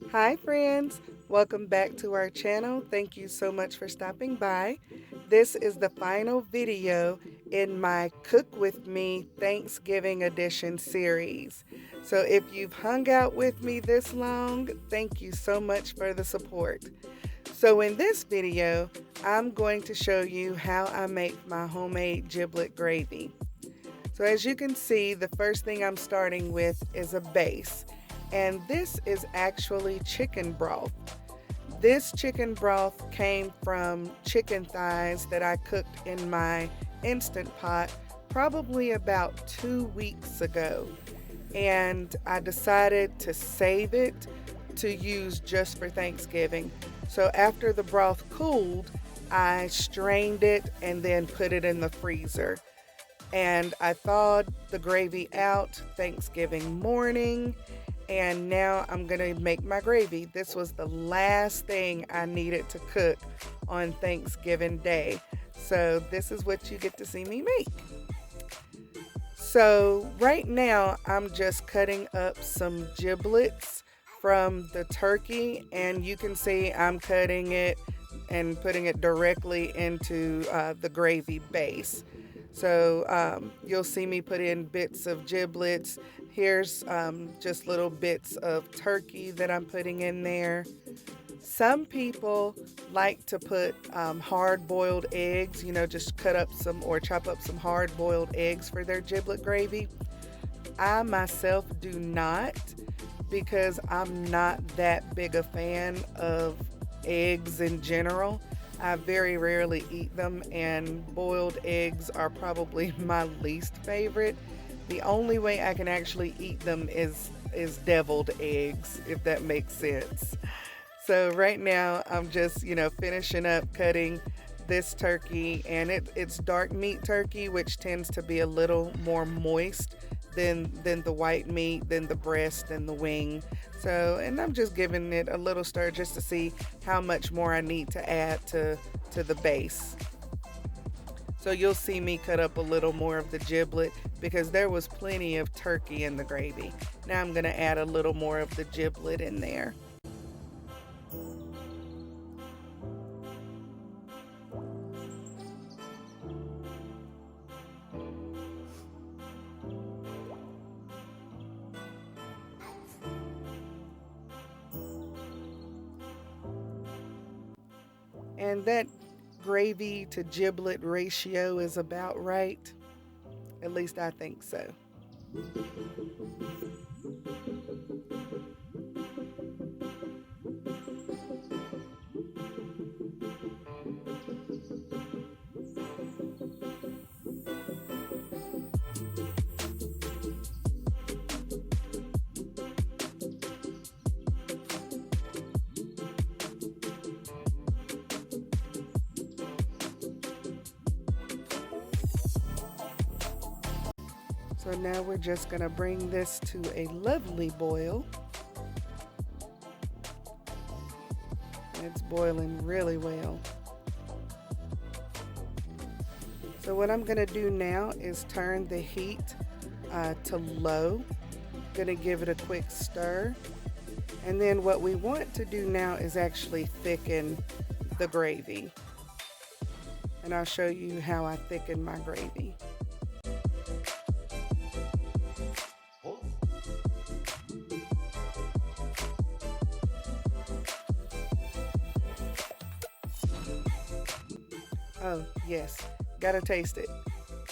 Hi friends, welcome back to our channel. Thank you so much for stopping by. This is the final video in my Cook With Me Thanksgiving Edition series. So if you've hung out with me this long, thank you so much for the support. So in this video, I'm going to show you how I make my homemade giblet gravy. So as you can see, the first thing I'm starting with is a base. And this is actually chicken broth. This chicken broth came from chicken thighs that I cooked in my Instant Pot probably about 2 weeks ago. And I decided to save it to use just for Thanksgiving. So after the broth cooled, I strained it and then put it in the freezer. And I thawed the gravy out Thanksgiving morning, and now I'm gonna make my gravy. This was the last thing I needed to cook on Thanksgiving Day. So this is what you get to see me make. So right now I'm just cutting up some giblets from the turkey, and you can see I'm cutting it and putting it directly into the gravy base. So you'll see me put in bits of giblets. Here's just little bits of turkey that I'm putting in there. Some people like to put hard-boiled eggs, just cut up some or chop up some hard-boiled eggs for their giblet gravy. I myself do not, because I'm not that big a fan of eggs in general. I very rarely eat them, and boiled eggs are probably my least favorite. The only way I can actually eat them is deviled eggs, if that makes sense. So right now I'm just, finishing up cutting this turkey, and it's dark meat turkey, which tends to be a little more moist than the white meat, than the breast and the wing. So, and I'm just giving it a little stir just to see how much more I need to add to the base. So you'll see me cut up a little more of the giblet because there was plenty of turkey in the gravy. Now I'm gonna add a little more of the giblet in there. And that gravy to giblet ratio is about right. At least I think so. So now we're just going to bring this to a lovely boil. It's boiling really well. So what I'm going to do now is turn the heat to low. Going to give it a quick stir. And then what we want to do now is actually thicken the gravy. And I'll show you how I thicken my gravy. Oh, yes, gotta taste it.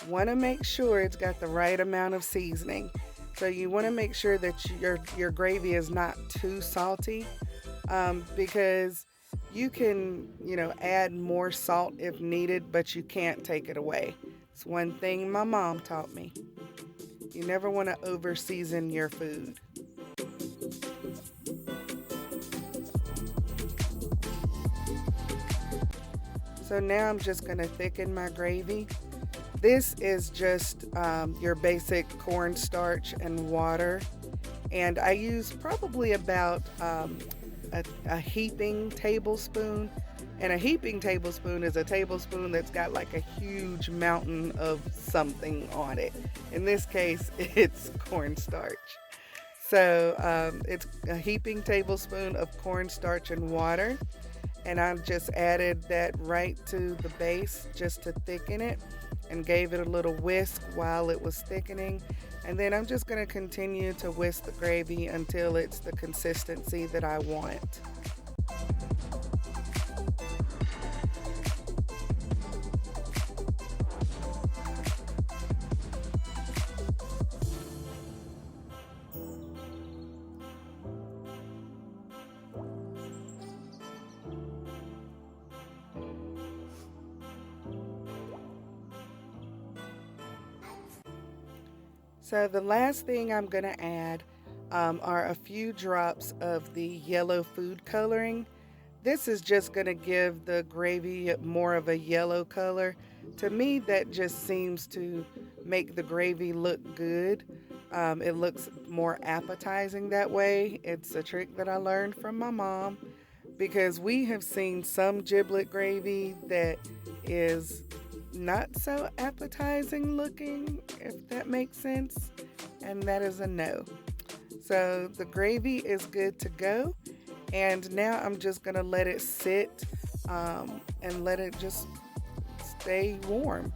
Want to make sure it's got the right amount of seasoning. So you want to make sure that your gravy is not too salty, because you can, add more salt if needed, but you can't take it away. It's one thing my mom taught me. You never want to over season your food. So now I'm just going to thicken my gravy. This is just your basic cornstarch and water. And I use probably about a heaping tablespoon. And a heaping tablespoon is a tablespoon that's got like a huge mountain of something on it. In this case, it's cornstarch. So it's a heaping tablespoon of cornstarch and water. And I just added that right to the base just to thicken it and gave it a little whisk while it was thickening. And then I'm just going to continue to whisk the gravy until it's the consistency that I want. So the last thing I'm going to add are a few drops of the yellow food coloring. This is just going to give the gravy more of a yellow color. To me, that just seems to make the gravy look good. It looks more appetizing that way. It's a trick that I learned from my mom because we have seen some giblet gravy that is not so appetizing looking, if that makes sense, and that is a no. So the gravy is good to go, and now I'm just gonna let it sit and let it just stay warm.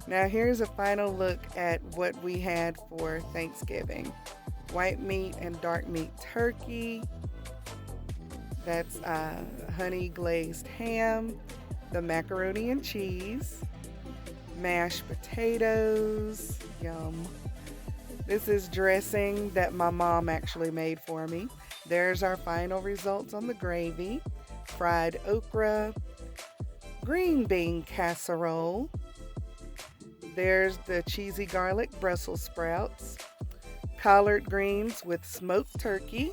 Now here's a final look at what we had for Thanksgiving. White meat and dark meat turkey. That's honey glazed ham, the macaroni and cheese, mashed potatoes, yum. This is dressing that my mom actually made for me. There's our final results on the gravy. Fried okra, green bean casserole. There's the cheesy garlic Brussels sprouts, collard greens with smoked turkey,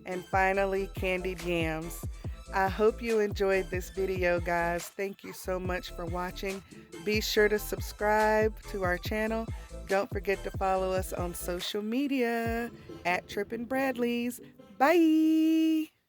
and finally candied yams. I hope you enjoyed this video, guys. Thank you so much for watching. Be sure to subscribe to our channel. Don't forget to follow us on social media at Trippin' Bradleys. Bye!